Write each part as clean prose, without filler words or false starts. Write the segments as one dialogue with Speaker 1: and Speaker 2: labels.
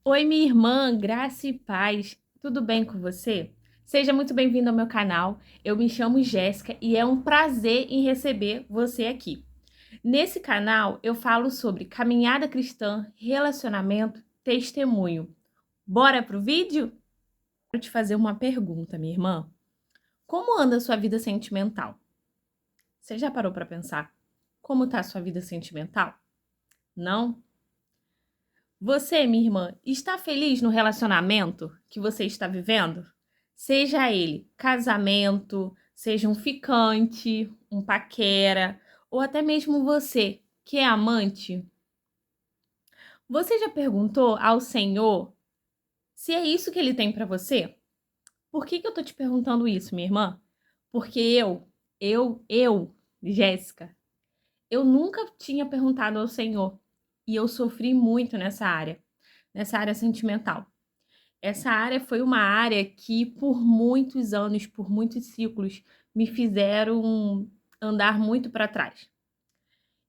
Speaker 1: Oi, minha irmã, graça e paz. Tudo bem com você? Seja muito bem-vindo ao meu canal. Eu me chamo Jéssica e é um prazer em receber você aqui. Nesse canal eu falo sobre caminhada cristã, relacionamento, testemunho. Bora pro vídeo? Quero te fazer uma pergunta, minha irmã. Como anda a sua vida sentimental? Você já parou para pensar como tá a sua vida sentimental? Não? Você, minha irmã, está feliz no relacionamento que você está vivendo? Seja ele casamento, seja um ficante, um paquera, ou até mesmo você, que é amante. Você já perguntou ao Senhor se é isso que ele tem para você? Por que eu tô te perguntando isso, minha irmã? Porque Jéssica, eu nunca tinha perguntado ao Senhor e eu sofri muito nessa área sentimental. Essa área foi uma área que, por muitos anos, por muitos ciclos, me fizeram andar muito para trás.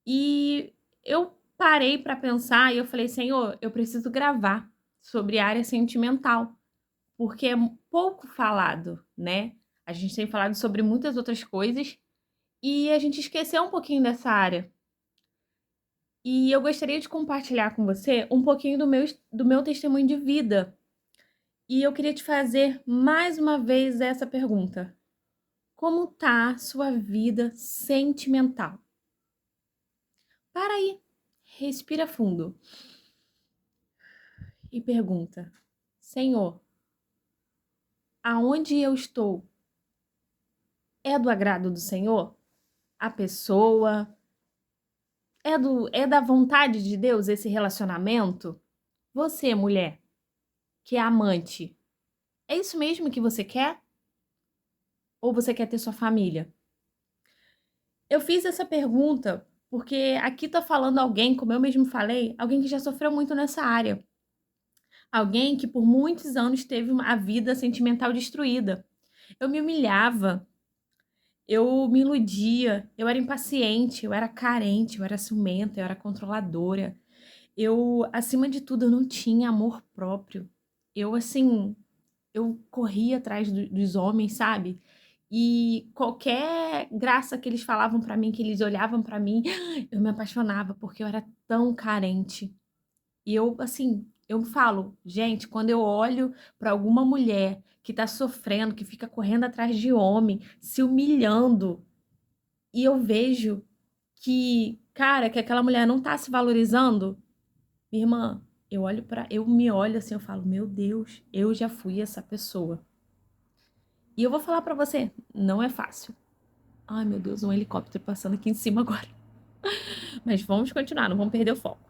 Speaker 1: E eu parei para pensar e eu falei, Senhor, eu preciso gravar sobre a área sentimental, porque é pouco falado, né? A gente tem falado sobre muitas outras coisas e a gente esqueceu um pouquinho dessa área. E eu gostaria de compartilhar com você um pouquinho do meu testemunho de vida. E eu queria te fazer mais uma vez essa pergunta: como tá sua vida sentimental? Para aí, respira fundo e pergunta: Senhor, aonde eu estou é do agrado do Senhor? A pessoa é da vontade de Deus esse relacionamento? Você, mulher, que é amante, é isso mesmo que você quer? Ou você quer ter sua família? Eu fiz essa pergunta porque aqui tá falando alguém, como eu mesmo falei, alguém que já sofreu muito nessa área. Alguém que por muitos anos teve a vida sentimental destruída. Eu me humilhava, eu me iludia, eu era impaciente, eu era carente, eu era ciumenta, eu era controladora. Acima de tudo, eu não tinha amor próprio. Assim, eu corria atrás dos homens, sabe? E qualquer graça que eles falavam pra mim, que eles olhavam pra mim, eu me apaixonava porque eu era tão carente. E assim, eu falo, gente, quando eu olho pra alguma mulher que tá sofrendo, que fica correndo atrás de homem, se humilhando, e eu vejo que, cara, que aquela mulher não tá se valorizando, minha irmã, eu me olho assim, eu falo, meu Deus, eu já fui essa pessoa. E eu vou falar pra você, não é fácil. Ai, meu Deus, um helicóptero passando aqui em cima agora. Mas vamos continuar, não vamos perder o foco.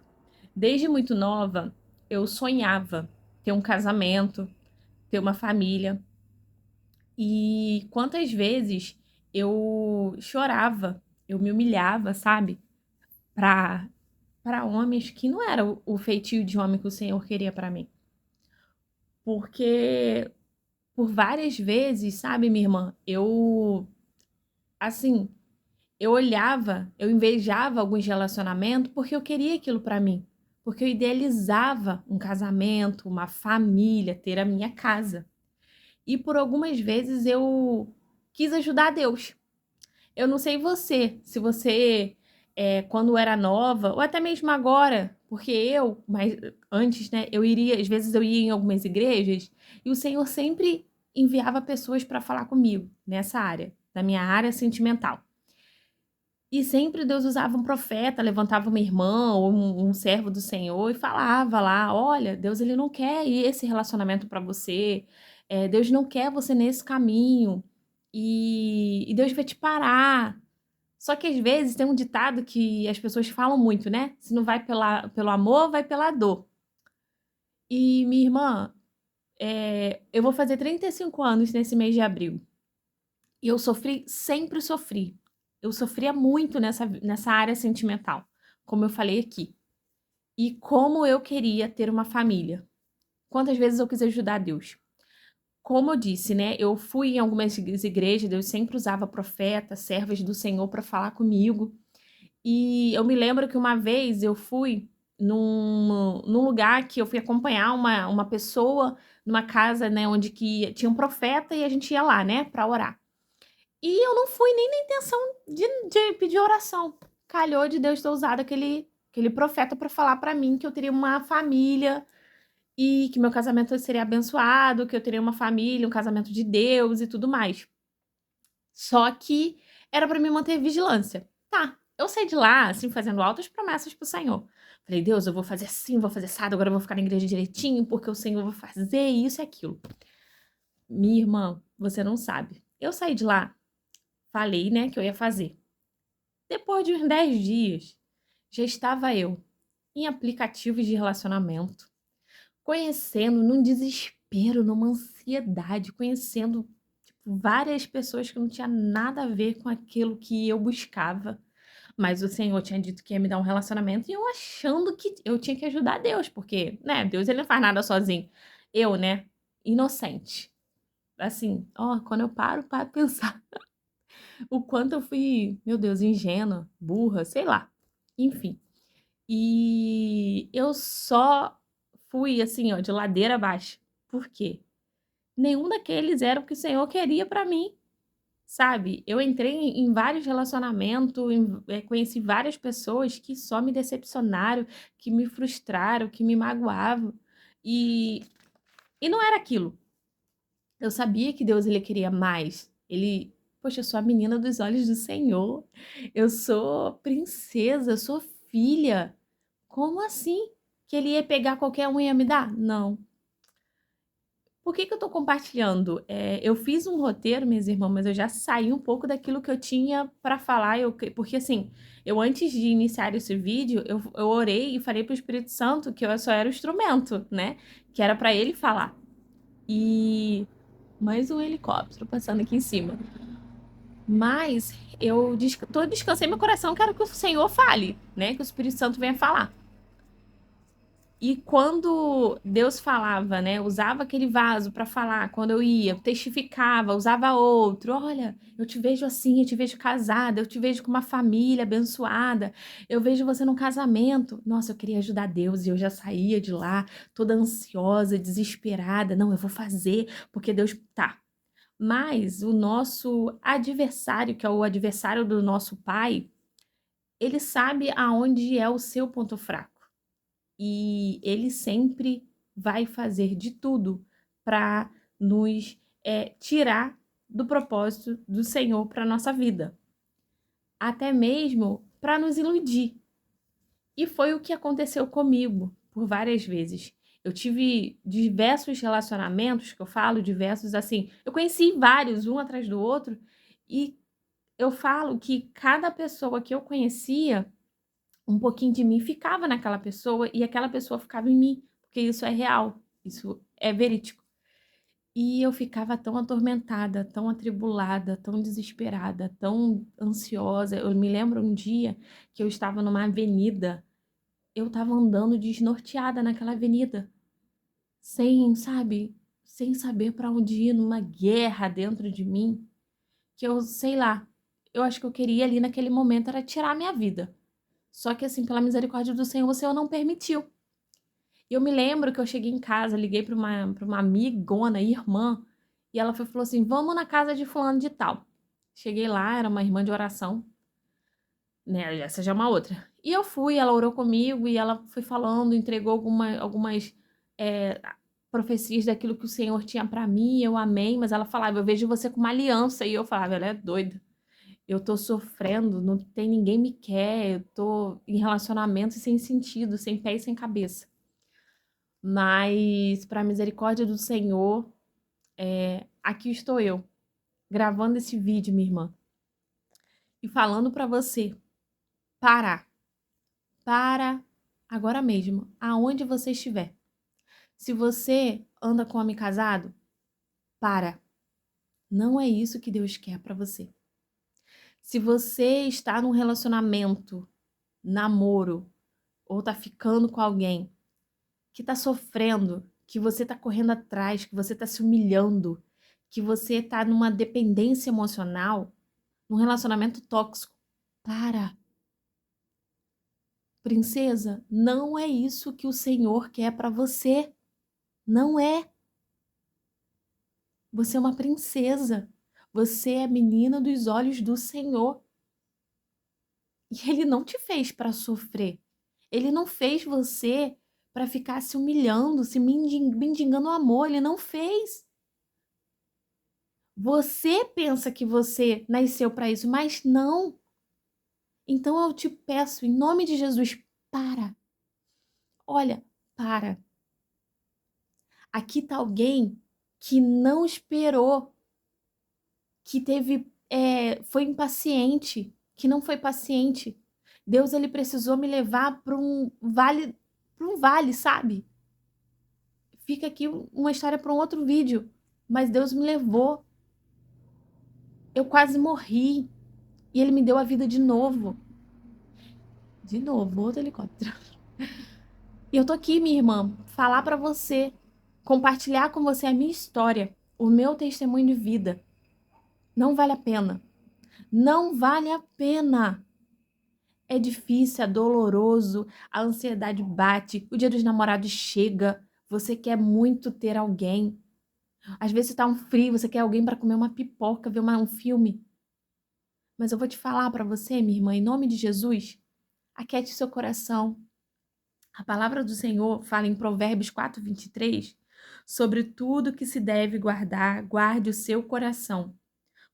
Speaker 1: Desde muito nova, eu sonhava ter um casamento, ter uma família. E quantas vezes eu chorava, eu me humilhava, sabe? Pra, pra homens que não era o feitio de homem que o Senhor queria pra mim. Porque por várias vezes, sabe, minha irmã, assim, eu olhava, eu invejava alguns relacionamentos porque eu queria aquilo pra mim. Porque eu idealizava um casamento, uma família, ter a minha casa. E por algumas vezes eu quis ajudar Deus. Eu não sei você, se você, quando era nova, ou até mesmo agora, porque mas antes, né, às vezes eu ia em algumas igrejas e o Senhor sempre enviava pessoas para falar comigo nessa área, da minha área sentimental. E sempre Deus usava um profeta, levantava uma irmã ou um servo do Senhor e falava lá: olha, Deus ele não quer esse relacionamento para você, Deus não quer você nesse caminho, e Deus vai te parar. Só que às vezes tem um ditado que as pessoas falam muito, né? Se não vai pelo amor, vai pela dor. E minha irmã, eu vou fazer 35 anos nesse mês de abril. E eu sofri, sempre sofri. Eu sofria muito nessa área sentimental, como eu falei aqui. E como eu queria ter uma família. Quantas vezes eu quis ajudar Deus. Como eu disse, né? Eu fui em algumas igrejas, Deus sempre usava profetas, servas do Senhor para falar comigo. E eu me lembro que uma vez eu fui num lugar que eu fui acompanhar uma pessoa numa casa, né, onde que tinha um profeta e a gente ia lá, né, para orar. E eu não fui nem na intenção de pedir oração. Calhou de Deus ter usado aquele profeta para falar para mim que eu teria uma família e que meu casamento seria abençoado, que eu teria uma família, um casamento de Deus e tudo mais. Só que era para me manter vigilância. Tá, eu saí de lá, assim, fazendo altas promessas pro Senhor. Falei, Deus, eu vou fazer assim, vou fazer assado, agora eu vou ficar na igreja direitinho, porque o Senhor vai fazer isso e aquilo. Minha irmã, você não sabe. Eu saí de lá, falei, né, que eu ia fazer. Depois de uns 10 dias, já estava eu em aplicativos de relacionamento, conhecendo num desespero, numa ansiedade, conhecendo tipo, várias pessoas que não tinha nada a ver com aquilo que eu buscava. Mas o Senhor tinha dito que ia me dar um relacionamento e eu achando que eu tinha que ajudar Deus, porque, né, Deus ele não faz nada sozinho. Eu, né, inocente. Assim, ó, quando eu paro para pensar o quanto eu fui, meu Deus, ingênua, burra, sei lá. Enfim. E eu só fui assim, ó, de ladeira abaixo. Por quê? Nenhum daqueles era o que o Senhor queria pra mim, sabe? Eu entrei em vários relacionamentos, conheci várias pessoas que só me decepcionaram, que me frustraram, que me magoavam. E, e não era aquilo. Eu sabia que Deus ele queria mais. Ele, poxa, eu sou a menina dos olhos do Senhor. Eu sou princesa, eu sou filha. Como assim? Que ele ia pegar qualquer um e ia me dar? Não. Por que que eu tô compartilhando? Eu fiz um roteiro, minhas irmãs, mas eu já saí um pouco daquilo que eu tinha para falar. Porque assim, eu antes de iniciar esse vídeo, eu orei e falei pro Espírito Santo que eu só era o instrumento, né? Que era para ele falar. E mais um helicóptero passando aqui em cima. Mas descansei meu coração, quero que o Senhor fale, né? Que o Espírito Santo venha falar. E quando Deus falava, né, usava aquele vaso para falar, quando eu ia, testificava, usava outro, olha, eu te vejo assim, eu te vejo casada, eu te vejo com uma família abençoada, eu vejo você num casamento. Nossa, eu queria ajudar Deus e eu já saía de lá toda ansiosa, desesperada. Não, eu vou fazer, porque Deus tá. Mas o nosso adversário, que é o adversário do nosso pai, ele sabe aonde é o seu ponto fraco. E ele sempre vai fazer de tudo para nos tirar do propósito do Senhor para nossa vida, até mesmo para nos iludir. E foi o que aconteceu comigo por várias vezes. Eu tive diversos relacionamentos, que eu falo diversos assim, eu conheci vários, um atrás do outro, e eu falo que cada pessoa que eu conhecia um pouquinho de mim ficava naquela pessoa e aquela pessoa ficava em mim, porque isso é real, isso é verídico. E eu ficava tão atormentada, tão atribulada, tão desesperada, tão ansiosa. Eu me lembro um dia que eu estava numa avenida, eu estava andando desnorteada naquela avenida, sem, sabe, sem saber para onde ir, numa guerra dentro de mim, que eu sei lá, eu acho que eu queria ali naquele momento era tirar a minha vida. Só que assim, pela misericórdia do Senhor, o Senhor não permitiu. E eu me lembro que eu cheguei em casa, liguei para uma amigona, irmã, e ela falou assim: vamos na casa de fulano de tal. Cheguei lá, era uma irmã de oração, né? Essa já é uma outra. E eu fui, ela orou comigo e ela foi falando, entregou algumas é, profecias daquilo que o Senhor tinha para mim. Eu amei, mas ela falava: eu vejo você com uma aliança. E eu falava: ela é doida. Eu tô sofrendo, não tem ninguém me quer, eu tô em relacionamento sem sentido, sem pé e sem cabeça. Mas, para a misericórdia do Senhor, aqui estou eu, gravando esse vídeo, minha irmã, e falando para você parar, para agora mesmo, aonde você estiver. Se você anda com homem casado, para. Não é isso que Deus quer para você. Se você está num relacionamento, namoro, ou tá ficando com alguém que tá sofrendo, que você tá correndo atrás, que você tá se humilhando, que você tá numa dependência emocional, num relacionamento tóxico, para. Princesa, não é isso que o Senhor quer para você. Não é. Você é uma princesa. Você é a menina dos olhos do Senhor. E Ele não te fez para sofrer. Ele não fez você para ficar se humilhando, se mendigando amor. Ele não fez. Você pensa que você nasceu para isso, mas não. Então eu te peço, em nome de Jesus, para. Olha, para. Aqui está alguém que não esperou, que foi impaciente, que não foi paciente. Deus, ele precisou me levar para um vale, sabe? Fica aqui uma história para um outro vídeo, mas Deus me levou. Eu quase morri e ele me deu a vida de novo. De novo, outro helicóptero. E eu tô aqui, minha irmã, falar para você, compartilhar com você a minha história, o meu testemunho de vida. Não vale a pena. Não vale a pena. É difícil, é doloroso, a ansiedade bate, o dia dos namorados chega, você quer muito ter alguém. Às vezes tá um frio, você quer alguém para comer uma pipoca, ver um filme. Mas eu vou te falar para você, minha irmã, em nome de Jesus, aquete seu coração. A palavra do Senhor fala em Provérbios 4:23 sobre tudo que se deve guardar, guarde o seu coração,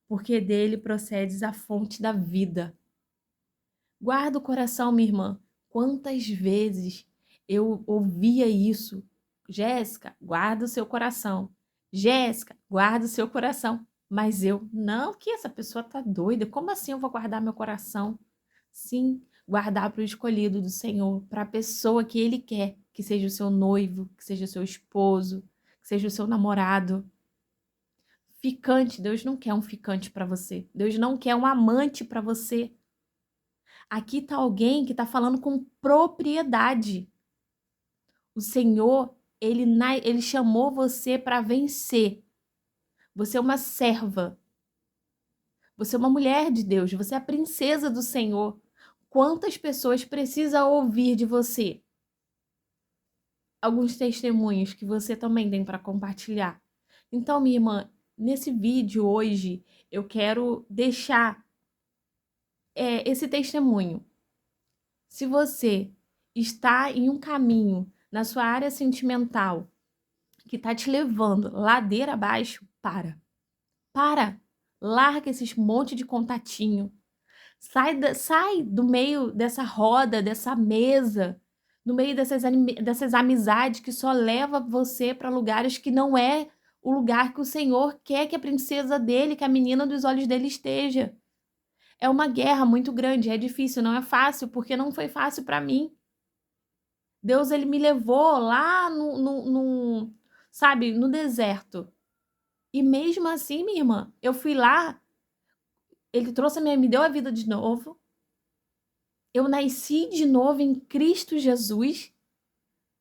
Speaker 1: porque dele procede a fonte da vida. Guarda o coração, minha irmã. Quantas vezes eu ouvia isso? Jéssica, guarda o seu coração. Jéssica, guarda o seu coração. Mas eu, não, que essa pessoa tá doida. Como assim eu vou guardar meu coração? Sim, guardar para o escolhido do Senhor, para a pessoa que Ele quer, que seja o seu noivo, que seja o seu esposo, que seja o seu namorado. Ficante, Deus não quer um ficante para você. Deus não quer um amante para você. Aqui está alguém que está falando com propriedade. O Senhor, ele chamou você para vencer. Você é uma serva. Você é uma mulher de Deus. Você é a princesa do Senhor. Quantas pessoas precisam ouvir de você? Alguns testemunhos que você também tem para compartilhar. Então, minha irmã, nesse vídeo hoje, eu quero deixar esse testemunho. Se você está em um caminho na sua área sentimental que está te levando ladeira abaixo, para, larga esses monte de contatinho, sai do meio dessa roda, dessa mesa, no meio dessas amizades que só leva você para lugares que não é o lugar que o Senhor quer que a princesa dele, que a menina dos olhos dele esteja. É uma guerra muito grande, é difícil, não é fácil, porque não foi fácil para mim. Deus, ele me levou lá sabe, no deserto. E mesmo assim, minha irmã, eu fui lá, ele me deu a vida de novo. Eu nasci de novo em Cristo Jesus,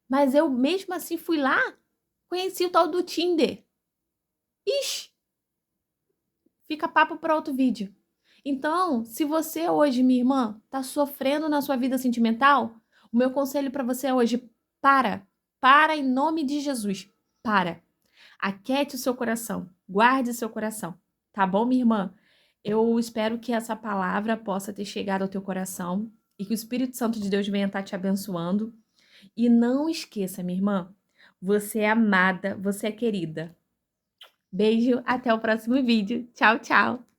Speaker 1: mas eu mesmo assim fui lá, conheci o tal do Tinder. Ixi, fica papo para outro vídeo. Então, se você hoje, minha irmã, tá sofrendo na sua vida sentimental, o meu conselho para você hoje, para em nome de Jesus, para. Aquete o seu coração, guarde o seu coração, tá bom, minha irmã? Eu espero que essa palavra possa ter chegado ao teu coração e que o Espírito Santo de Deus venha estar te abençoando. E não esqueça, minha irmã, você é amada, você é querida. Beijo, até o próximo vídeo. Tchau, tchau!